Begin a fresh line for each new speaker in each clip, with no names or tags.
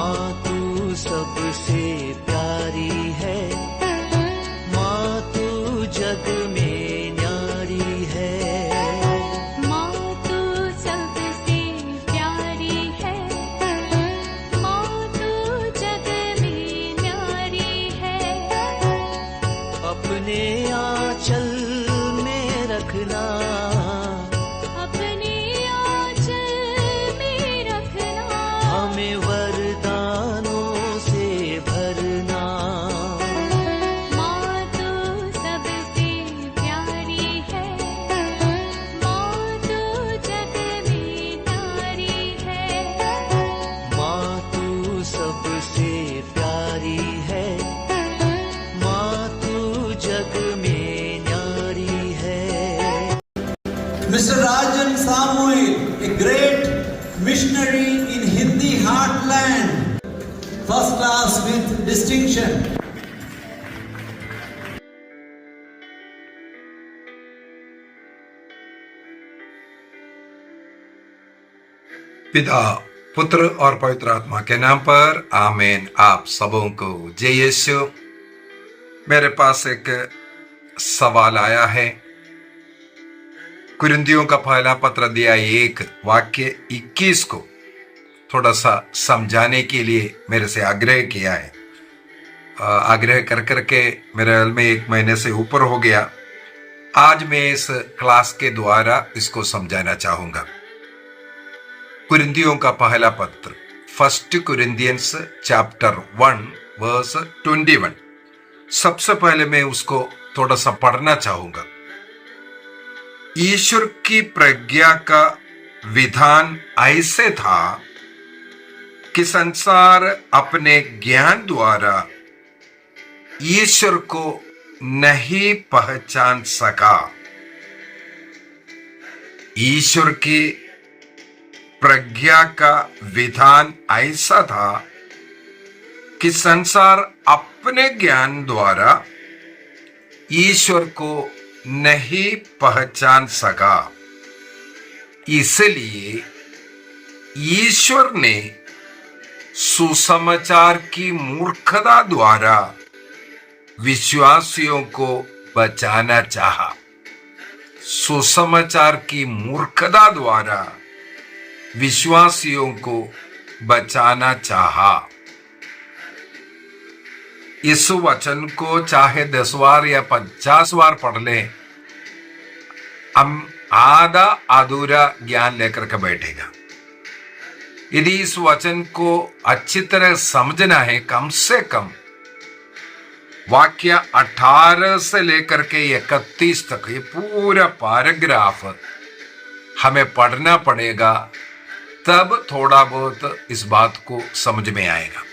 माँ तू सबसे प्यारी है, माँ तू जग में न्यारी है।
माँ तू सबसे प्यारी है, माँ तू जग में न्यारी है।
अपने आंचल में रखना,
अपने आंचल में रखना।
हमें वरदानों से भरना।
माँ तू सबसे प्यारी है, माँ तू जग में न्यारी है।
माँ तू सबसे प्यारी है, माँ तू जग में न्यारी है।
Mr. Rajan Samuel, a great missionary in Hindi heartland, first class with distinction.
पिता, पुत्र और पवित्र आत्मा के नाम पर आमीन। आप सबों को जय यीशु। मेरे पास एक सवाल आया है। कुरिन्थियों का पहला पत्र अध्याय 1 वाक्य 21 को थोड़ा सा समझाने के लिए मेरे से आग्रह किया है। आग्रह कर करके मेरे ख्याल में 1 महीने से ऊपर हो गया। आज मैं इस क्लास के द्वारा इसको समझाना चाहूंगा। कुरिन्थियों का पहला पत्र 1 Corinthians chapter 1 verse 21। सबसे पहले मैं उसको थोड़ा सा पढ़ना चाहूंगा। ईश्वर की प्रज्ञा का विधान ऐसे था कि संसार अपने ज्ञान द्वारा ईश्वर को नहीं पहचान सका। ईश्वर की प्रज्ञा का विधान ऐसा था कि संसार अपने ज्ञान द्वारा ईश्वर को नहीं पहचान सका। इसलिए ईश्वर ने सुसमाचार की मूर्खता द्वारा विश्वासियों को बचाना चाहा। सुसमाचार की मूर्खता द्वारा विश्वासियों को बचाना चाहा। इस वचन को चाहे 10 बार या 50 बार पढ़ लें, हम आधा अधूरा ज्ञान लेकर के बैठेगा। यदि इस वचन को अच्छी तरह समझना है, कम से कम वाक्य 18 से लेकर के 31 तक ये पूरा पैराग्राफ हमें पढ़ना पड़ेगा, तब थोड़ा बहुत इस बात को समझ में आएगा।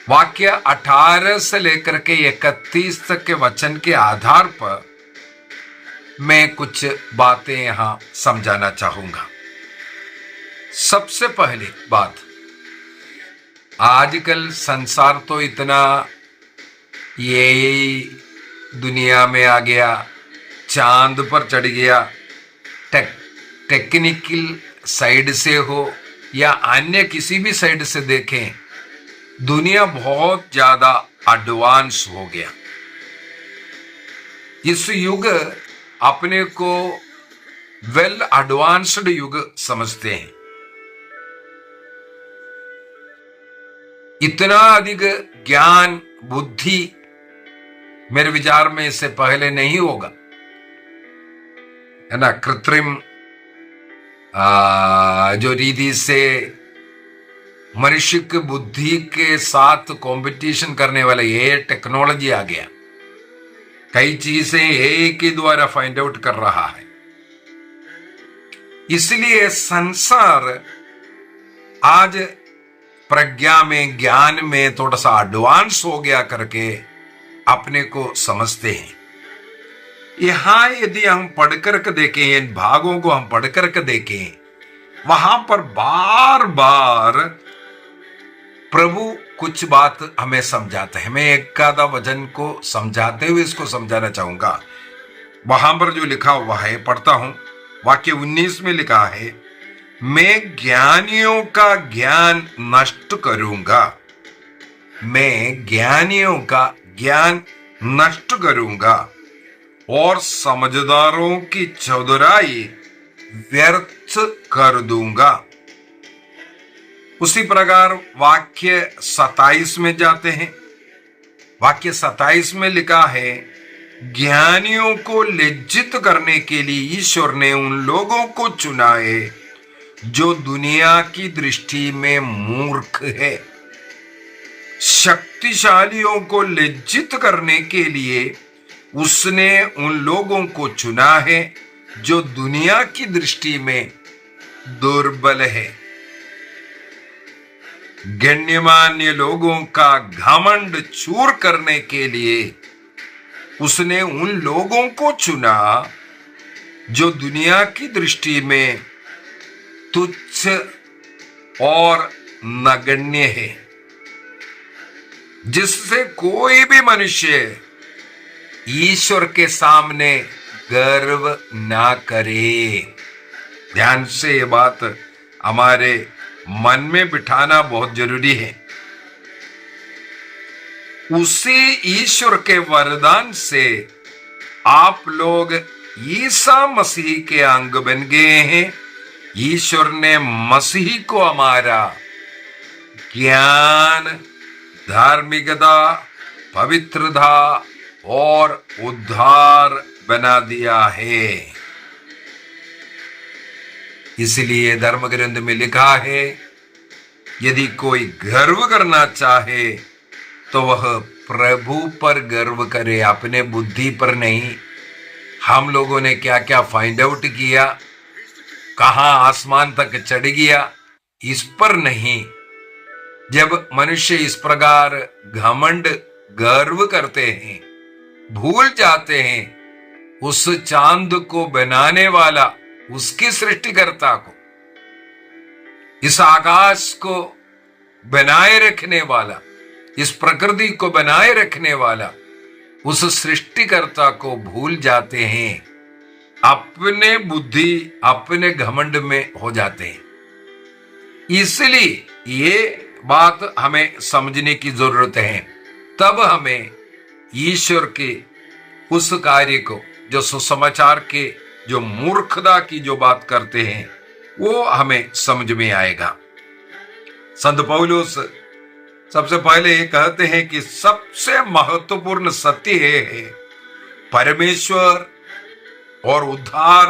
वाक्य 18 से लेकर के 31 तक के वचन के आधार पर मैं कुछ बातें यहां समझाना चाहूंगा। सबसे पहली बात, आजकल संसार तो इतना ये दुनिया में आ गया, चांद पर चढ़ गया। टेक्निकल साइड से हो या अन्य किसी भी साइड से देखें, दुनिया बहुत ज्यादा एडवांस हो गया। इस युग अपने को वेल एडवांस्ड युग समझते हैं। इतना अधिक ज्ञान बुद्धि मेरे विचार में इससे पहले नहीं होगा, है ना। कृत्रिम जो रीति से मनुष्य की बुद्धि के साथ कंपटीशन करने वाला ये टेक्नोलॉजी आ गया। कई चीजें एक के द्वारा फाइंड आउट कर रहा है। इसलिए संसार आज प्रज्ञा में, ज्ञान में थोड़ा सा एडवांस हो गया करके अपने को समझते हैं। यहां यदि हम पढ़कर के देखें, इन भागों को हम पढ़कर के देखें, वहां पर बार बार प्रभु कुछ बात हमें समझाते हैं। मैं एक आधा वचन को समझाते हुए इसको समझाना चाहूंगा। वहां पर जो लिखा हुआ है पढ़ता हूं। वाक्य 19 में लिखा है, मैं ज्ञानियों का ज्ञान नष्ट करूंगा, मैं ज्ञानियों का ज्ञान नष्ट करूंगा और समझदारों की चतुराई व्यर्थ कर दूंगा। उसी प्रकार वाक्य 27 में जाते हैं। वाक्य 27 में लिखा है, ज्ञानियों को लज्जित करने के लिए ईश्वर ने उन लोगों को चुना है जो दुनिया की दृष्टि में मूर्ख है। शक्तिशालियों को लज्जित करने के लिए उसने उन लोगों को चुना है जो दुनिया की दृष्टि में दुर्बल है। गण्यमान्य लोगों का घमंड चूर करने के लिए उसने उन लोगों को चुना जो दुनिया की दृष्टि में तुच्छ और नगण्य है, जिससे कोई भी मनुष्य ईश्वर के सामने गर्व ना करे। ध्यान से ये बात हमारे मन में बिठाना बहुत जरूरी है। उसी ईश्वर के वरदान से आप लोग ईसा मसीह के अंग बन गए हैं। ईश्वर ने मसीह को हमारा ज्ञान, धार्मिकता, पवित्रता और उद्धार बना दिया है। इसलिए धर्म ग्रंथ में लिखा है, यदि कोई गर्व करना चाहे तो वह प्रभु पर गर्व करे, अपने बुद्धि पर नहीं। हम लोगों ने क्या क्या फाइंड आउट किया, कहां आसमान तक चढ़ गया, इस पर नहीं। जब मनुष्य इस प्रकार घमंड गर्व करते हैं, भूल जाते हैं उस चांद को बनाने वाला, उसकी सृष्टिकर्ता को, इस आकाश को बनाए रखने वाला, इस प्रकृति को बनाए रखने वाला, उस सृष्टिकर्ता को भूल जाते हैं, अपने बुद्धि, अपने घमंड में हो जाते हैं। इसलिए ये बात हमें समझने की जरूरत है। तब हमें ईश्वर के उस कार्य को, जो सुसमाचार के, जो मूर्खता की जो बात करते हैं, वो हमें समझ में आएगा। संत पौलुस सबसे पहले ये कहते हैं कि सबसे महत्वपूर्ण सत्य है परमेश्वर और उद्धार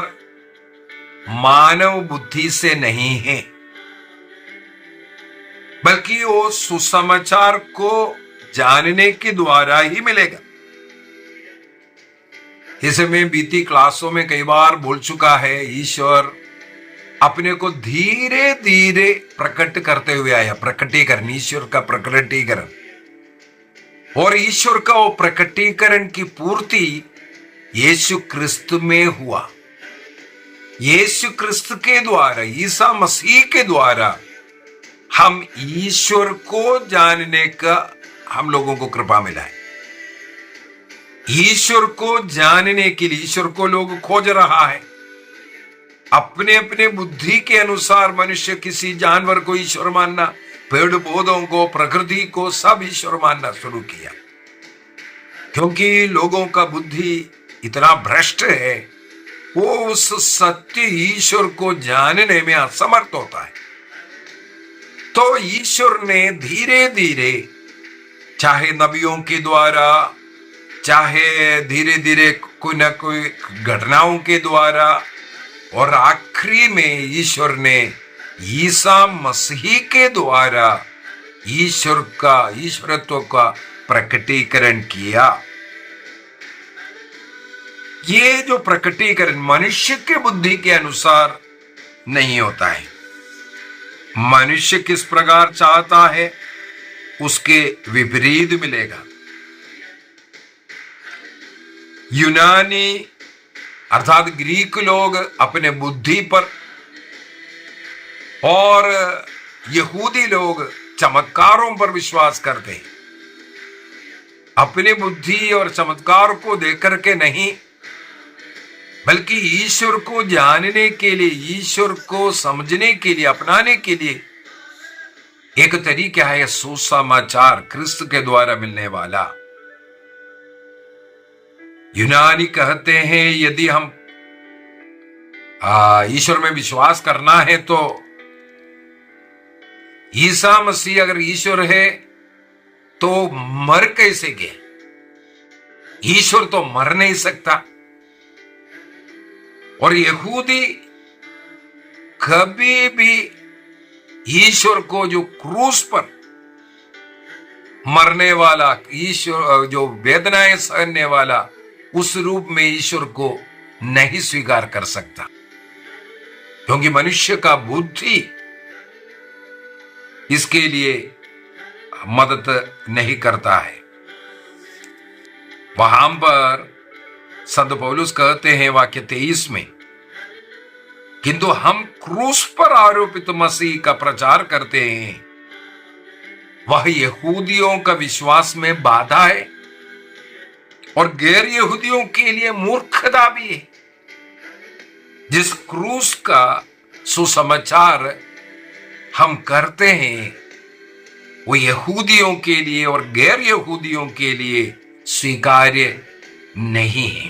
मानव बुद्धि से नहीं है, बल्कि वो सुसमाचार को जानने के द्वारा ही मिलेगा। इसे मैं बीती क्लासों में कई बार बोल चुका है, ईश्वर अपने को धीरे धीरे प्रकट करते हुए आया। प्रकटीकरण, ईश्वर का प्रकटीकरण, और ईश्वर का वो प्रकटीकरण की पूर्ति यीशु क्रिस्त में हुआ। यीशु क्रिस्त के द्वारा, ईसा मसीह के द्वारा हम ईश्वर को जानने का हम लोगों को कृपा मिला है। ईश्वर को जानने के लिए ईश्वर को लोग खोज रहा है। अपने अपने बुद्धि के अनुसार मनुष्य किसी जानवर को ईश्वर मानना, पेड़ पौधों को, प्रकृति को सब ईश्वर मानना शुरू किया, क्योंकि लोगों का बुद्धि इतना भ्रष्ट है, वो उस सत्य ईश्वर को जानने में असमर्थ होता है। तो ईश्वर ने धीरे धीरे, चाहे नबियों के द्वारा, चाहे धीरे धीरे कोई ना कोई घटनाओं के द्वारा, और आखिरी में ईश्वर ने ईसा मसीह के द्वारा ईश्वर का, ईश्वरत्व का प्रकटीकरण किया। ये जो प्रकटीकरण मनुष्य के बुद्धि के अनुसार नहीं होता है। मनुष्य किस प्रकार चाहता है उसके विपरीत मिलेगा। यूनानी अर्थात ग्रीक लोग अपने बुद्धि पर, और यहूदी लोग चमत्कारों पर विश्वास करते हैं। अपनी बुद्धि और चमत्कार को देख करके नहीं, बल्कि ईश्वर को जानने के लिए, ईश्वर को समझने के लिए, अपनाने के लिए एक तरीका है सुसमाचार, क्रिस्त के द्वारा मिलने वाला। यूनानी कहते हैं यदि हम ईश्वर में विश्वास करना है तो ईसा मसीह अगर ईश्वर है तो मर कैसे गए? ईश्वर तो मर नहीं सकता। और यहूदी कभी भी ईश्वर को, जो क्रूस पर मरने वाला ईश्वर, जो वेदनाएं सहने वाला, उस रूप में ईश्वर को नहीं स्वीकार कर सकता, क्योंकि मनुष्य का बुद्धि इसके लिए मदद नहीं करता है। वहां पर संत पौलुस कहते हैं वाक्य 23 में, किंतु हम क्रूस पर आरोपित मसीह का प्रचार करते हैं, वह यहूदियों का विश्वास में बाधा है और गैर यहूदियों के लिए मूर्खता भी है। जिस क्रूस का सुसमाचार हम करते हैं वो यहूदियों के लिए और गैर यहूदियों के लिए स्वीकार्य नहीं है।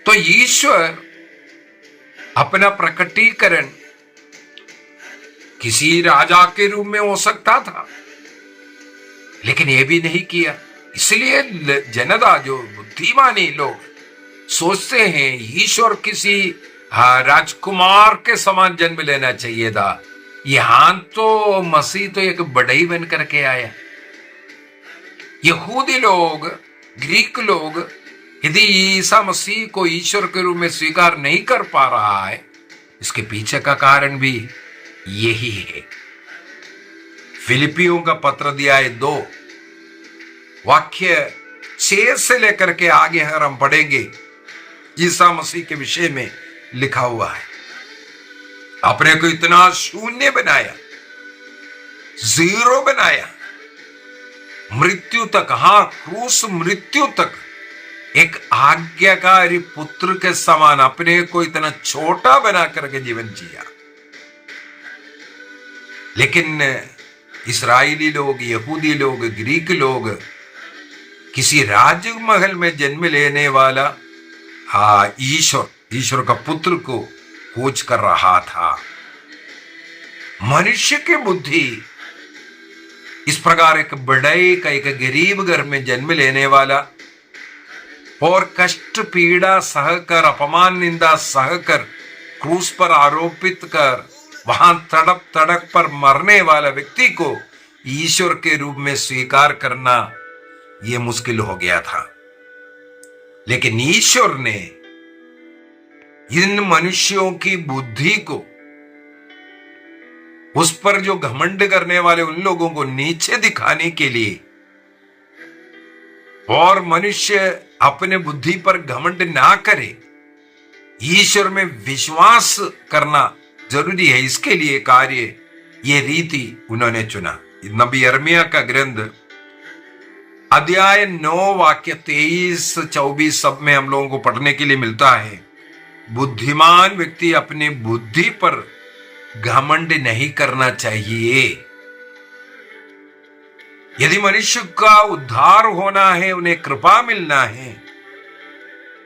तो ईश्वर अपना प्रकटीकरण किसी राजा के रूप में हो सकता था, लेकिन यह भी नहीं किया। इसलिए जनता, जो बुद्धिमानी लोग सोचते हैं ईश्वर किसी राजकुमार के समान जन्म लेना चाहिए था, यहां तो मसीह तो एक बढ़ई बन करके आया। यहूदी लोग, ग्रीक लोग यदि ईसा मसीह को ईश्वर के रूप में स्वीकार नहीं कर पा रहा है, इसके पीछे का कारण भी यही है। फिलिपियों का पत्र दिया है 2 वाक्य 6 से लेकर के आगे अगर हम पढ़ेंगे, ईसा मसीह के विषय में लिखा हुआ है, अपने को इतना शून्य बनाया, जीरो बनाया, मृत्यु तक, हां क्रूस मृत्यु तक एक आज्ञाकारी पुत्र के समान अपने को इतना छोटा बना करके जीवन जिया। लेकिन इस्राएली लोग, यहूदी लोग, ग्रीक लोग किसी राजमहल में जन्म लेने वाला ईश्वर का पुत्र को खोज कर रहा था। मनुष्य की बुद्धि इस प्रकार एक बड़े का, एक गरीब घर में जन्म लेने वाला और कष्ट पीड़ा सहकर, अपमान निंदा सहकर, क्रूस पर आरोपित कर वहां तड़प तड़प पर मरने वाला व्यक्ति को ईश्वर के रूप में स्वीकार करना यह मुश्किल हो गया था। लेकिन ईश्वर ने इन मनुष्यों की बुद्धि को, उस पर जो घमंड करने वाले उन लोगों को नीचे दिखाने के लिए, और मनुष्य अपने बुद्धि पर घमंड ना करे, ईश्वर में विश्वास करना जरूरी है, इसके लिए कार्य, ये रीति उन्होंने चुना। नबी यिर्मयाह का ग्रंथ अध्याय 9 वाक्य 23-24 सब में हम लोगों को पढ़ने के लिए मिलता है। बुद्धिमान व्यक्ति अपनी बुद्धि पर घमंड नहीं करना चाहिए। यदि मनुष्य का उद्धार होना है, उन्हें कृपा मिलना है,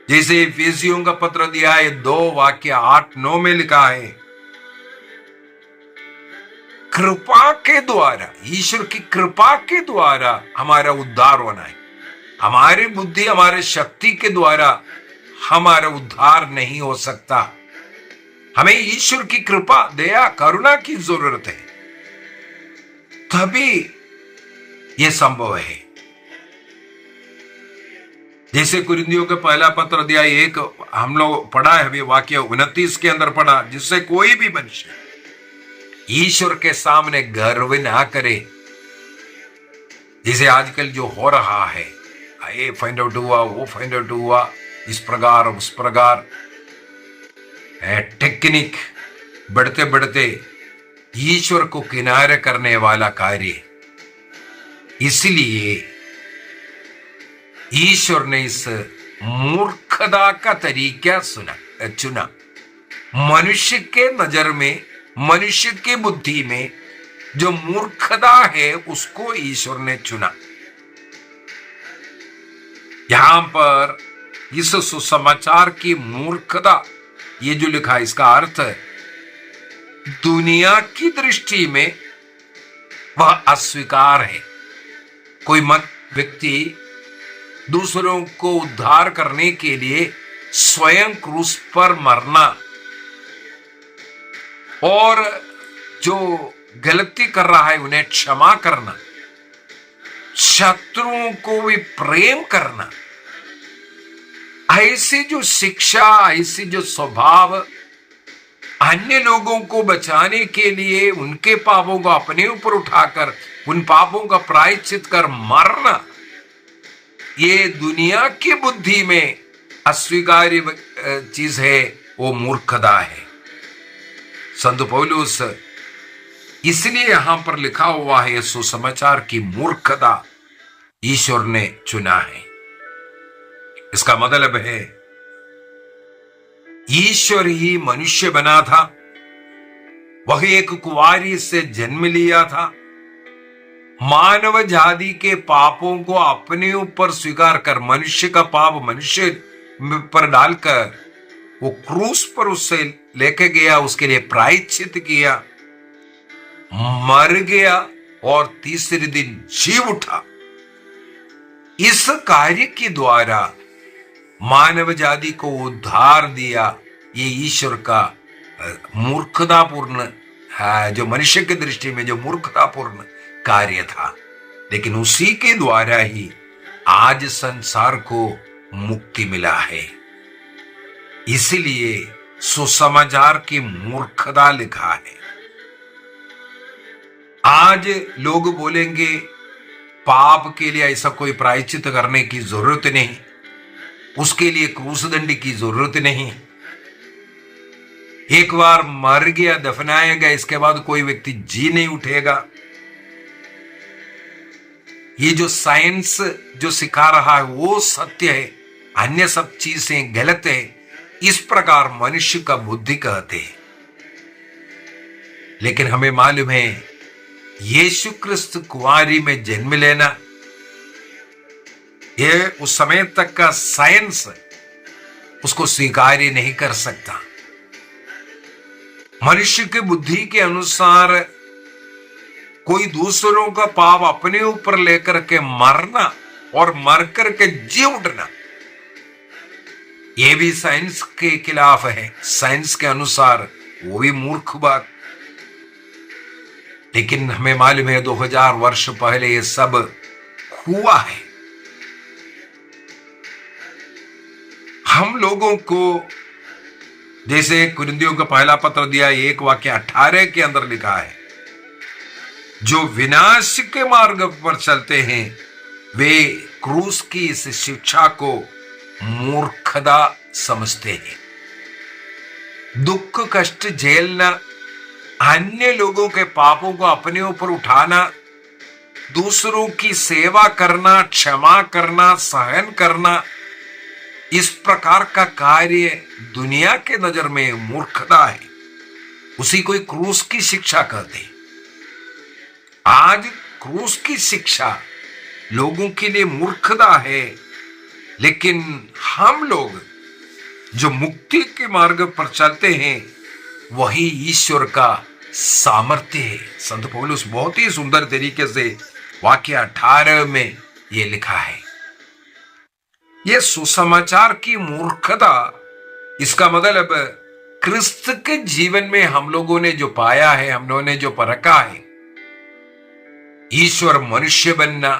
जैसे इफिसियों का पत्र दिया है 2 वाक्य 8-9 में लिखा है, कृपा के द्वारा, ईश्वर की कृपा के द्वारा हमारा उद्धार होना है। हमारी बुद्धि, हमारे शक्ति के द्वारा हमारा उद्धार नहीं हो सकता। हमें ईश्वर की कृपा, दया, करुणा की जरूरत है, तभी यह संभव है। जैसे कुरिन्थियों के पहला पत्र अध्याय 1 हम लोग पढ़ा है, अभी वाक्य 29 के अंदर पढ़ा, जिससे कोई भी मनुष्य ईश्वर के सामने गर्व ना करे। जैसे आजकल जो हो रहा है, ये फाइंड आउट हुआ, वो फाइंड आउट हुआ, इस प्रकार उस प्रकार टेक्निक बढ़ते बढ़ते ईश्वर को किनारे करने वाला कार्य। इसलिए ईश्वर ने इस मूर्ख मूर्खता का तरीका चुना। मनुष्य के नजर में, मनुष्य की बुद्धि में जो मूर्खता है उसको ईश्वर ने चुना। यहां पर इस सुसमाचार की मूर्खता, ये जो लिखा है इसका अर्थ दुनिया की दृष्टि में वह अस्वीकार है। कोई व्यक्ति दूसरों को उद्धार करने के लिए स्वयं क्रूस पर मरना और जो गलती कर रहा है उन्हें क्षमा करना, शत्रुओं को भी प्रेम करना, ऐसी जो शिक्षा, ऐसी जो स्वभाव, अन्य लोगों को बचाने के लिए उनके पापों को अपने ऊपर उठाकर उन पापों का प्रायश्चित कर मरना, ये दुनिया की बुद्धि में अस्वीकार्य चीज है, वो मूर्खता है। संत पौलुस इसलिए यहां पर लिखा हुआ है सुसमाचार की मूर्खता ईश्वर ने चुना है। इसका मतलब है ईश्वर ही मनुष्य बना था, वह एक कुंवारी से जन्म लिया था, मानव जाति के पापों को अपने ऊपर स्वीकार कर, मनुष्य का पाप मनुष्य पर डालकर वो क्रूस पर उससे लेके गया, उसके लिए प्रायश्चित किया, मर गया और तीसरे दिन जी उठा। इस कार्य के द्वारा मानव जाति को उद्धार दिया। ये ईश्वर का मूर्खतापूर्ण है, जो मनुष्य की दृष्टि में जो मूर्खतापूर्ण कार्य था, लेकिन उसी के द्वारा ही आज संसार को मुक्ति मिला है। इसलिए सुसमाचार की मूर्खता लिखा है। आज लोग बोलेंगे पाप के लिए ऐसा कोई प्रायश्चित करने की जरूरत नहीं, उसके लिए क्रूसदंड की जरूरत नहीं, एक बार मर गया, दफनाया गया, इसके बाद कोई व्यक्ति जी नहीं उठेगा। ये जो साइंस जो सिखा रहा है वो सत्य है, अन्य सब चीजें गलत है, इस प्रकार मनुष्य का बुद्धि कहते हैं। लेकिन हमें मालूम है यीशु क्रिस्त कुंवारी में जन्म लेना, ये उस समय तक का साइंस उसको स्वीकार ही नहीं कर सकता। मनुष्य की बुद्धि के अनुसार कोई दूसरों का पाप अपने ऊपर लेकर के मरना और मर कर के जी उठना, यह भी साइंस के खिलाफ है, साइंस के अनुसार वो भी मूर्ख बात। लेकिन हमें मालूम है 2000 वर्ष पहले ये सब हुआ है। हम लोगों को जैसे कुरिन्थियों का पहला पत्र दिया 1:18 के अंदर लिखा है, जो विनाश के मार्ग पर चलते हैं वे क्रूस की इस शिक्षा को मूर्खता समझते हैं। दुख कष्ट झेलना, अन्य लोगों के पापों को अपने ऊपर उठाना, दूसरों की सेवा करना, क्षमा करना, सहन करना, इस प्रकार का कार्य दुनिया के नजर में मूर्खता है। उसी को क्रूस की शिक्षा कहते हैं। आज क्रूस की शिक्षा लोगों के लिए मूर्खता है, लेकिन हम लोग जो मुक्ति के मार्ग पर चलते हैं वही ईश्वर का सामर्थ्य है। संत पौलुस बहुत ही सुंदर तरीके से वाक्य 18 में ये लिखा है। ये सुसमाचार की मूर्खता, इसका मतलब क्रिस्त के जीवन में हम लोगों ने जो पाया है, हम लोगों ने जो परखा है, ईश्वर मनुष्य बनना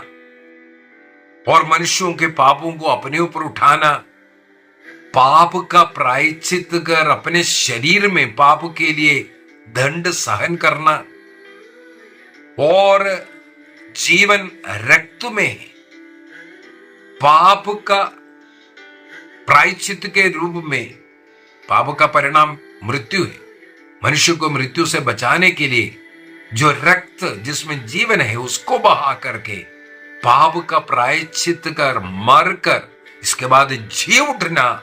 और मनुष्यों के पापों को अपने ऊपर उठाना, पाप का प्रायश्चित कर अपने शरीर में पाप के लिए दंड सहन करना और जीवन रक्त में पाप का प्रायश्चित के रूप में, पाप का परिणाम मृत्यु है, मनुष्य को मृत्यु से बचाने के लिए जो रक्त जिसमें जीवन है उसको बहा करके पाप का प्रायश्चित कर मर कर इसके बाद जी उठना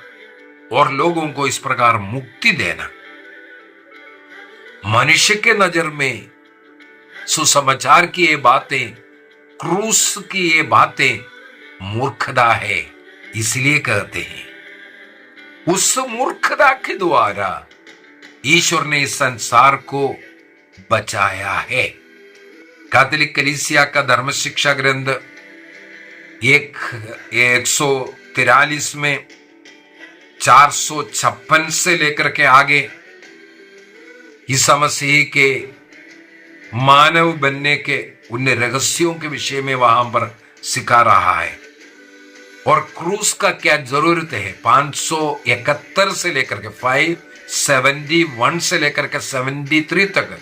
और लोगों को इस प्रकार मुक्ति देना। मनुष्य के नजर में सुसमाचार की ये बातें, क्रूस की ये बातें मूर्खता है, इसलिए कहते हैं। उस मूर्खता के द्वारा ईश्वर ने इस संसार को बचाया है। कैथोलिक कलीसिया का धर्म शिक्षा ग्रंथ 143 में 456 से लेकर के आगे ईसा मसीह के मानव बनने के उन रहस्यों के विषय में वहां पर सिखा रहा है। और क्रूस का क्या जरूरत है, 571 से लेकर के 571 से लेकर के 73 तक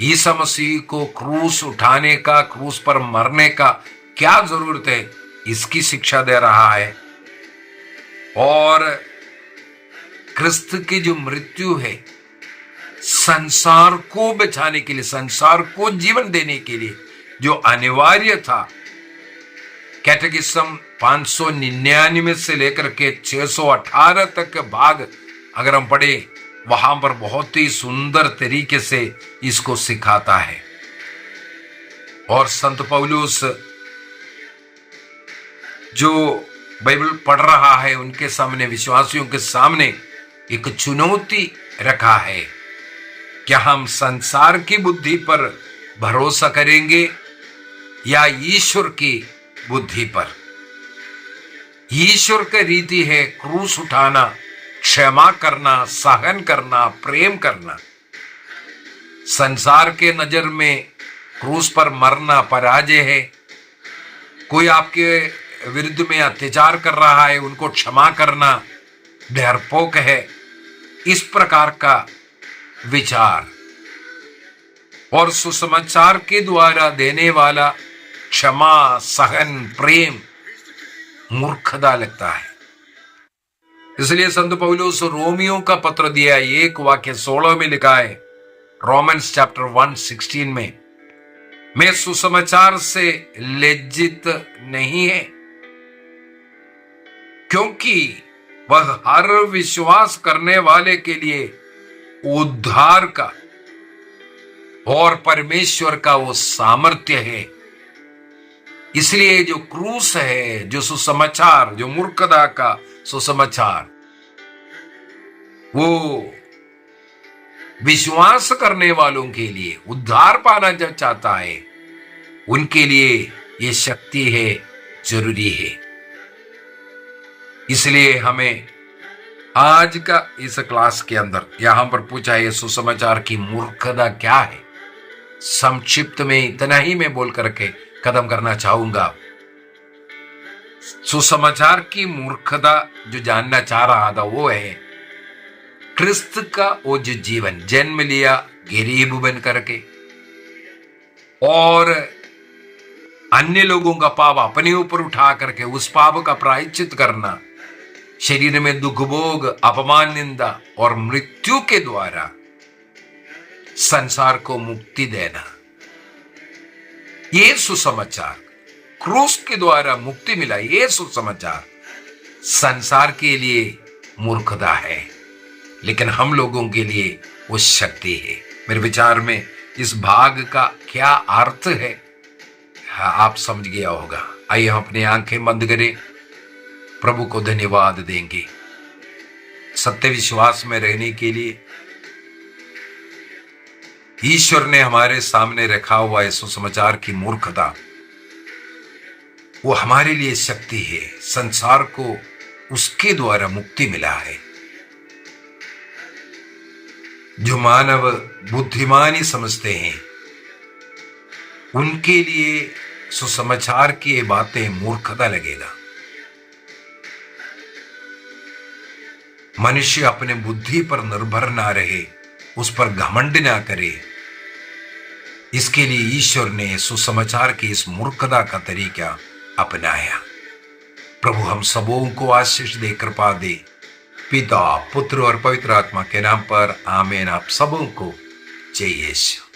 ईसा मसीह को क्रूस उठाने का, क्रूस पर मरने का क्या जरूरत है, इसकी शिक्षा दे रहा है। और क्रिस्त की जो मृत्यु है संसार को बचाने के लिए, संसार को जीवन देने के लिए जो अनिवार्य था, कैटेकिज्म 599 से लेकर के 618 तक का भाग अगर हम पढ़े, वहां पर बहुत ही सुंदर तरीके से इसको सिखाता है। और संत पौलुस जो बाइबल पढ़ रहा है, उनके सामने, विश्वासियों के सामने एक चुनौती रखा है। क्या हम संसार की बुद्धि पर भरोसा करेंगे या ईश्वर की बुद्धि पर? ईश्वर की रीति है क्रूस उठाना, क्षमा करना, सहन करना, प्रेम करना। संसार के नजर में क्रूस पर मरना पराजय है। कोई आपके विरुद्ध में अत्याचार कर रहा है, उनको क्षमा करना डरपोक है। इस प्रकार का विचार और सुसमाचार के द्वारा देने वाला क्षमा, सहन, प्रेम मूर्खता लगता है। इसलिए संत पौलुस रोमियो का पत्र दिया, 1 वाक्य 16 में लिखा है, रोमन्स चैप्टर 1:16 में, मैं सुसमाचार से लज्जित नहीं है, क्योंकि वह हर विश्वास करने वाले के लिए उद्धार का और परमेश्वर का वो सामर्थ्य है। इसलिए जो क्रूस है, जो सुसमाचार, जो मूर्खता का सुसमाचार, वो विश्वास करने वालों के लिए उद्धार पाना जब चाहता है, उनके लिए ये शक्ति है, जरूरी है। इसलिए हमें आज का इस क्लास के अंदर यहां पर पूछा है सुसमाचार की मूर्खता क्या है। संक्षिप्त में इतना ही मैं बोल करके खत्म करना चाहूंगा। सुसमाचार की मूर्खता जो जानना चाह रहा था वो है क्रिस्त का वो जो जीवन, जन्म लिया गरीब बन करके और अन्य लोगों का पाप अपने ऊपर उठा करके उस पाप का प्रायश्चित करना, शरीर में दुख भोग, अपमान, निंदा और मृत्यु के द्वारा संसार को मुक्ति देना, ये सुसमाचार, क्रूस के द्वारा मुक्ति मिला, ये सुसमाचार संसार के लिए मूर्खता है, लेकिन हम लोगों के लिए वो शक्ति है। मेरे विचार में इस भाग का क्या अर्थ है आप समझ गया होगा। आइए हम अपनी आंखें बंद करें, प्रभु को धन्यवाद देंगे सत्य विश्वास में रहने के लिए। ईश्वर ने हमारे सामने रखा हुआ है सुसमाचार की मूर्खता, वो हमारे लिए शक्ति है। संसार को उसके द्वारा मुक्ति मिला है। जो मानव बुद्धिमानी समझते हैं उनके लिए सुसमाचार की ये बातें मूर्खता लगेगा। मनुष्य अपने बुद्धि पर निर्भर ना रहे, उस पर घमंड ना करे, इसके लिए ईश्वर ने सुसमाचार की इस मूर्खता का तरीका अपनाया। प्रभु हम सबों को आशीष दे, कृपा दे, पिता, पुत्र और पवित्र आत्मा के नाम पर आमीन। आप सबों को जय यीशु।